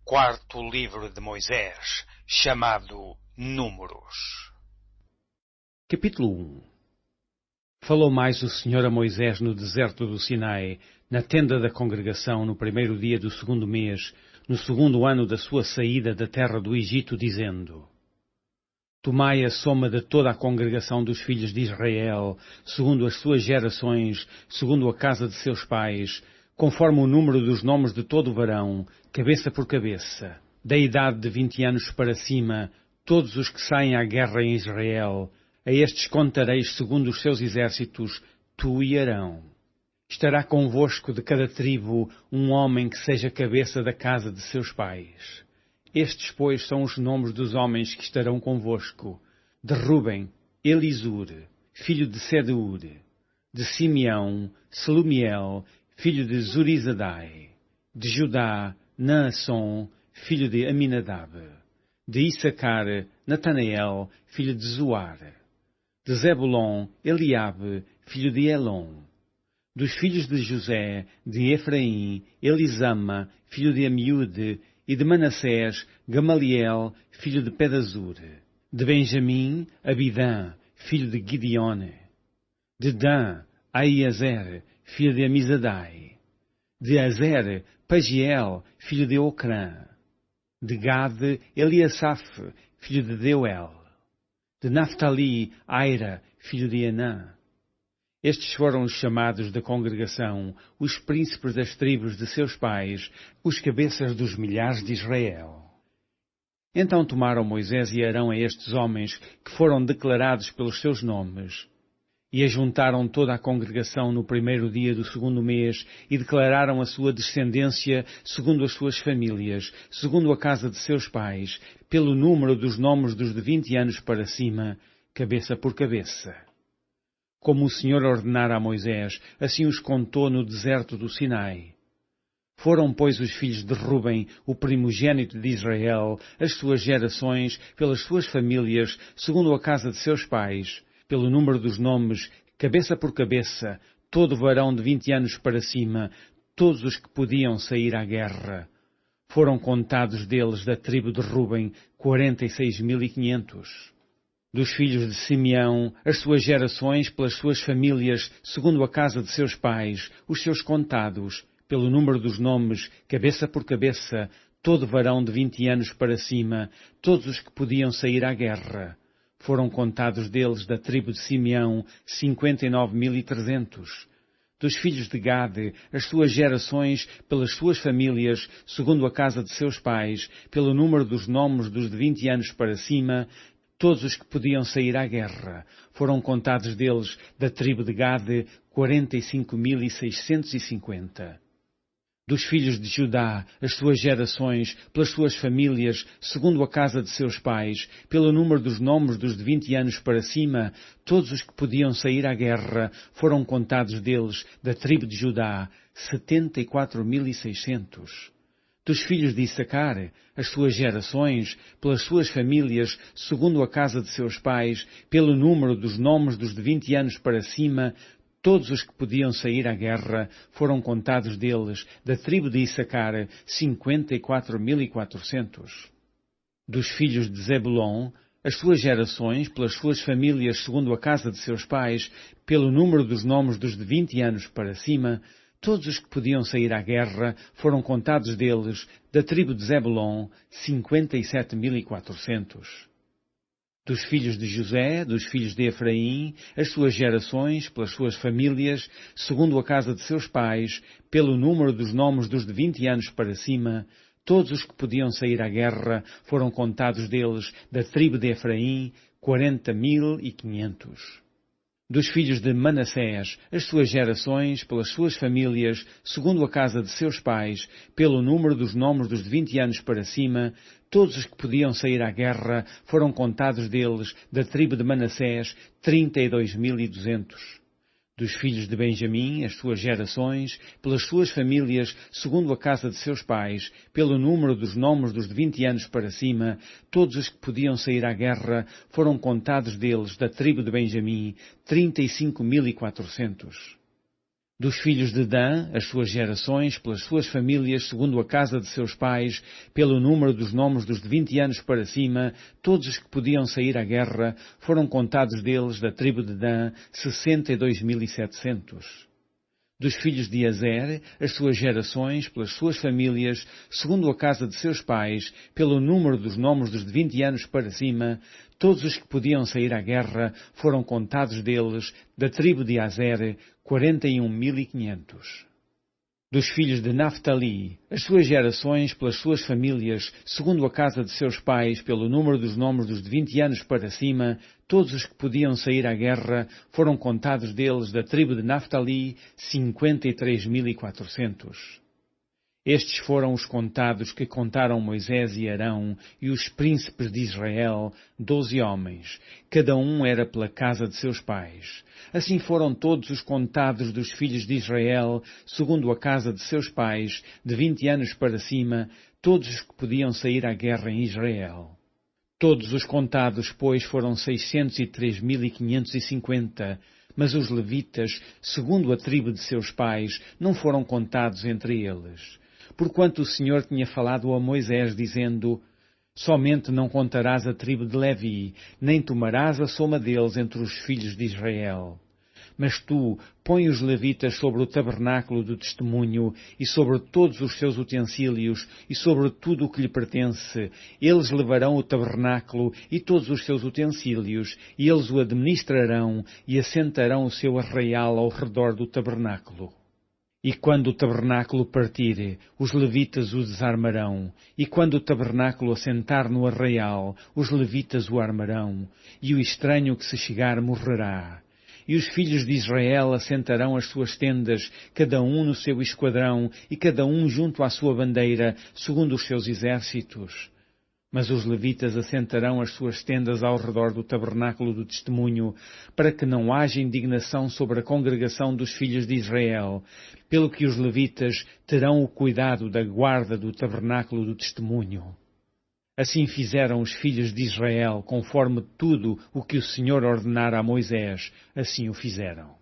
Quarto livro de Moisés, chamado Números. Capítulo 1. Falou mais o Senhor a Moisés no deserto do Sinai, na tenda da congregação, no primeiro dia do segundo mês, no segundo ano da sua saída da terra do Egito, dizendo: Tomai a soma de toda a congregação dos filhos de Israel, segundo as suas gerações, segundo a casa de seus pais, conforme o número dos nomes de todo o varão, cabeça por cabeça, da idade de 20 anos para cima, todos os que saem à guerra em Israel. A estes contareis segundo os seus exércitos, tu e Arão. Estará convosco de cada tribo um homem que seja cabeça da casa de seus pais. Estes, pois, são os nomes dos homens que estarão convosco: de Ruben, Elisur, filho de Sedeur; de Simeão, Selumiel, filho de Zurizadai; de Judá, Naasson, filho de Aminadab; de Issacar, Natanael, filho de Zoar; de Zebulon, Eliabe, filho de Elon; dos filhos de José, de Efraim, Elisama, filho de Amiúde; e de Manassés, Gamaliel, filho de Pedazur; de Benjamim, Abidã, filho de Gideone; de Dan, Aiezer, filho de Amizadai; de Azer, Pagiel, filho de Ocrã; de Gade, Eliasaf, filho de Deuel; de Naphtali, Aira, filho de Enã. Estes foram os chamados da congregação, os príncipes das tribos de seus pais, os cabeças dos milhares de Israel. Então tomaram Moisés e Arão a estes homens, que foram declarados pelos seus nomes, e ajuntaram toda a congregação no primeiro dia do segundo mês, e declararam a sua descendência segundo as suas famílias, segundo a casa de seus pais, pelo número dos nomes dos de 20 anos para cima, cabeça por cabeça. Como o Senhor ordenara a Moisés, assim os contou no deserto do Sinai. Foram, pois, os filhos de Ruben, o primogênito de Israel, as suas gerações, pelas suas famílias, segundo a casa de seus pais, pelo número dos nomes, cabeça por cabeça, todo varão de 20 anos para cima, todos os que podiam sair à guerra. Foram contados deles, da tribo de Ruben, 46.500. Dos filhos de Simeão, as suas gerações, pelas suas famílias, segundo a casa de seus pais, os seus contados, pelo número dos nomes, cabeça por cabeça, todo varão de 20 anos para cima, todos os que podiam sair à guerra. Foram contados deles, da tribo de Simeão, 59.300. Dos filhos de Gade, as suas gerações, pelas suas famílias, segundo a casa de seus pais, pelo número dos nomes dos de 20 anos para cima, todos os que podiam sair à guerra. Foram contados deles, da tribo de Gade, 45.650. Dos filhos de Judá, as suas gerações, pelas suas famílias, segundo a casa de seus pais, pelo número dos nomes dos de 20 anos para cima, todos os que podiam sair à guerra, foram contados deles, da tribo de Judá, 74.600. Dos filhos de Issacar, as suas gerações, pelas suas famílias, segundo a casa de seus pais, pelo número dos nomes dos de 20 anos para cima, todos os que podiam sair à guerra, foram contados deles, da tribo de Issacar, 54.400. Dos filhos de Zebulon, as suas gerações, pelas suas famílias, segundo a casa de seus pais, pelo número dos nomes dos de 20 anos para cima, todos os que podiam sair à guerra, foram contados deles, da tribo de Zebulon, 57.400. Dos filhos de José, dos filhos de Efraim, as suas gerações, pelas suas famílias, segundo a casa de seus pais, pelo número dos nomes dos de 20 anos para cima, todos os que podiam sair à guerra, foram contados deles, da tribo de Efraim, 40.500. Dos filhos de Manassés, as suas gerações, pelas suas famílias, segundo a casa de seus pais, pelo número dos nomes dos de 20 anos para cima, todos os que podiam sair à guerra, foram contados deles, da tribo de Manassés, 32.200. Dos filhos de Benjamim, as suas gerações, pelas suas famílias, segundo a casa de seus pais, pelo número dos nomes dos de 20 anos para cima, todos os que podiam sair à guerra, foram contados deles, da tribo de Benjamim, 35.400. Dos filhos de Dan, as suas gerações, pelas suas famílias, segundo a casa de seus pais, pelo número dos nomes dos de 20 anos para cima, todos os que podiam sair à guerra, foram contados deles, da tribo de Dan, 62.700. Dos filhos de Azer, as suas gerações, pelas suas famílias, segundo a casa de seus pais, pelo número dos nomes dos de 20 anos para cima, todos os que podiam sair à guerra, foram contados deles, da tribo de Azer, 41.500. Dos filhos de Naftali, as suas gerações, pelas suas famílias, segundo a casa de seus pais, pelo número dos nomes dos de 20 anos para cima, todos os que podiam sair à guerra, foram contados deles, da tribo de Naftali, 53.400. Estes foram os contados que contaram Moisés e Arão e os príncipes de Israel, 12 homens. Cada um era pela casa de seus pais. Assim foram todos os contados dos filhos de Israel, segundo a casa de seus pais, de 20 anos para cima, todos os que podiam sair à guerra em Israel. Todos os contados, pois, foram 603.550, mas os levitas, segundo a tribo de seus pais, não foram contados entre eles. Porquanto o Senhor tinha falado a Moisés, dizendo: somente não contarás a tribo de Levi, nem tomarás a soma deles entre os filhos de Israel. Mas tu põe os levitas sobre o tabernáculo do testemunho e sobre todos os seus utensílios e sobre tudo o que lhe pertence. Eles levarão o tabernáculo e todos os seus utensílios, e eles o administrarão e assentarão o seu arraial ao redor do tabernáculo. E quando o tabernáculo partir, os levitas o desarmarão. E quando o tabernáculo assentar no arraial, os levitas o armarão. E o estranho que se chegar morrerá. E os filhos de Israel assentarão as suas tendas, cada um no seu esquadrão, e cada um junto à sua bandeira, segundo os seus exércitos. Mas os levitas assentarão as suas tendas ao redor do tabernáculo do testemunho, para que não haja indignação sobre a congregação dos filhos de Israel, pelo que os levitas terão o cuidado da guarda do tabernáculo do testemunho. Assim fizeram os filhos de Israel, conforme tudo o que o Senhor ordenara a Moisés, assim o fizeram.